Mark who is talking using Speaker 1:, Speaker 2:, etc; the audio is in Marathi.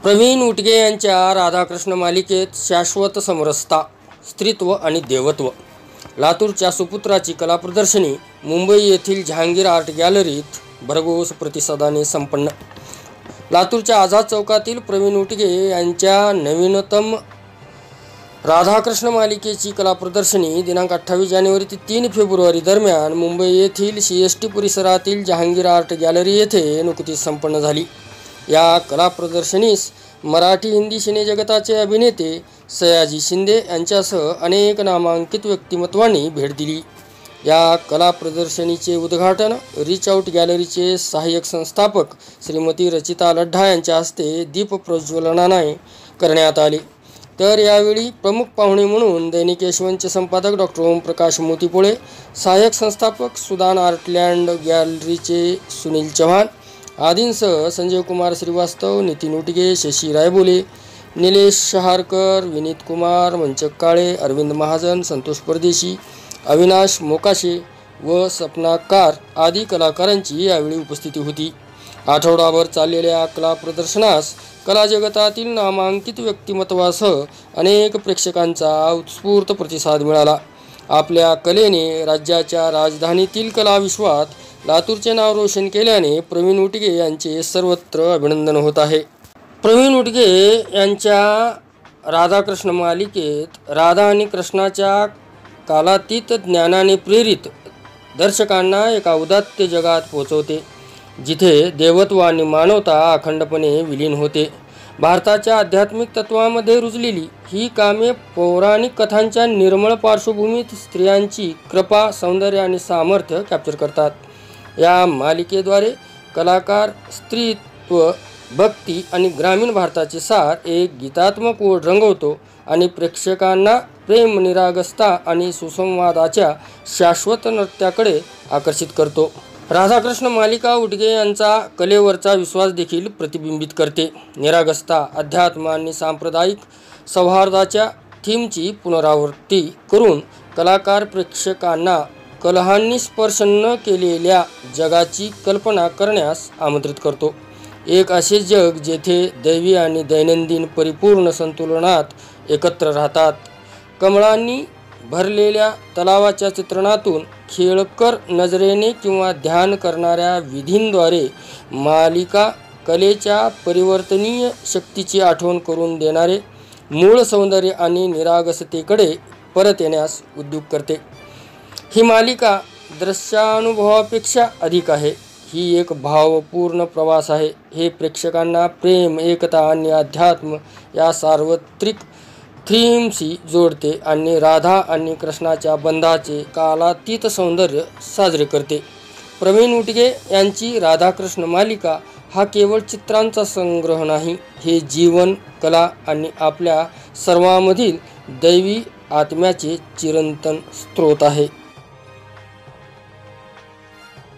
Speaker 1: प्रवीण उटगे यांच्या राधाकृष्ण मालिकेत शाश्वत समरसता, स्त्रीत्व आणि देवत्व. लातूरच्या सुपुत्राची कला प्रदर्शनी मुंबई येथील जहांगीर आर्ट गॅलरीत भरघोस प्रतिसादाने संपन्न. लातूरच्या आझाद चौकातील प्रवीण उटगे यांच्या नवीनतम राधाकृष्ण मालिकेची कला प्रदर्शनी दिनांक 28 जानेवारी ते 3 फेब्रुवारी दरम्यान मुंबई येथील CST परिसरातील जहांगीर आर्ट गॅलरी येथे नुकतीच संपन्न झाली. या कला प्रदर्शनीस मराठी हिंदी सिनेजगताचे अभिनेते सयाजी शिंदे यांच्यासह अनेक नामांकित व्यक्तिमत्वांनी भेट दिली. या कला प्रदर्शनीचे उद्घाटन रिच आउट गॅलरीचे सहाय्यक संस्थापक श्रीमती रचिता लड्ढा यांच्या हस्ते दीप प्रज्वलनाने करण्यात आले. तर यावेळी प्रमुख पाहुणे म्हणून दैनिक यशवंतचे संपादक डॉक्टर ओमप्रकाश मोतीपोळे, सहाय्यक संस्थापक सुदान आर्टलँड गॅलरीचे सुनील चव्हाण आदींसह संजय कुमार श्रीवास्तव, नितीन उटगे, शशी रायबोले, निलेश शहारकर, विनीत कुमार, मंचक काळे, अरविंद महाजन, संतोष परदेशी, अविनाश मोकाशे व सपना कार आदी कलाकारांची यावेळी उपस्थिती होती. आठवडाभर चाललेल्या कला प्रदर्शनास कला जगतातील नामांकित व्यक्तिमत्वासह अनेक प्रेक्षकांचा उत्स्फूर्त प्रतिसाद मिळाला. आपल्या कलेने राज्याच्या राजधानीतील कला विश्वात लातूरचे नाव रोशन केल्याने प्रवीण उटगे यांचे सर्वत्र अभिनंदन होत आहे. प्रवीण उटगे यांच्या राधाकृष्ण मालिकेत राधा आणि कृष्णाच्या कालातीत ज्ञानाने प्रेरित दर्शकांना एका उदात्त जगात पोहोचवते, जिथे देवत्व आणि मानवता अखंडपणे विलीन होते. भारताच्या आध्यात्मिक तत्वामध्ये रुजलेली ही कामे पौराणिक कथांच्या निर्मळ पार्श्वभूमीत स्त्रियांची कृपा, सौंदर्य आणि सामर्थ्य कॅप्चर करतात. या मालिकेद्वारे कलाकार स्त्रीत्व, भक्ती आणि ग्रामीण भारताचे सार एक गीतात्मक ओढ रंगवतो आणि प्रेक्षकांना प्रेम, निरागसता आणि सुसंवादाच्या शाश्वत नृत्याकडे आकर्षित करतो. राधाकृष्ण मालिका उटगे यांचा कलेवरचा विश्वास देखील प्रतिबिंबित करते. निरागसता, अध्यात्म आणि सांप्रदायिक सौहार्दाच्या थीमची पुनरावृत्ती करून कलाकार प्रेक्षकांना कलहांनी स्पर्श न केलेल्या जगाची कल्पना करण्यास आमंत्रित करतो. एक असे जग जेथे दैवी आणि दैनंदिन परिपूर्ण संतुलनात एकत्र राहतात. कमळांनी भरलेल्या तलावाच्या चित्रणातून खेळकर नजरेने किंवा ध्यान करणाऱ्या विधींद्वारे मालिका कलेच्या परिवर्तनीय शक्तीची आठवण करून देणारे मूळ सौंदर्य आणि निरागसतेकडे परत येण्यास उद्युक्त करते. ही मालिका दृश्यानुभवापेक्षा अधिक आहे. ही एक भावपूर्ण प्रवास आहे. हे प्रेक्षकांना प्रेम, एकता आणि अध्यात्म या सार्वत्रिक थीमशी जोडते आणि राधा आणि कृष्णाच्या बंधाचे कालातीत सौंदर्य साजरे करते. प्रवीण उटगे यांची राधाकृष्ण मालिका हा केवळ चित्रांचा संग्रह नाही, हे जीवन, कला आणि आपल्या सर्वांमधील दैवी आत्म्याचे चिरंतन स्रोत आहे.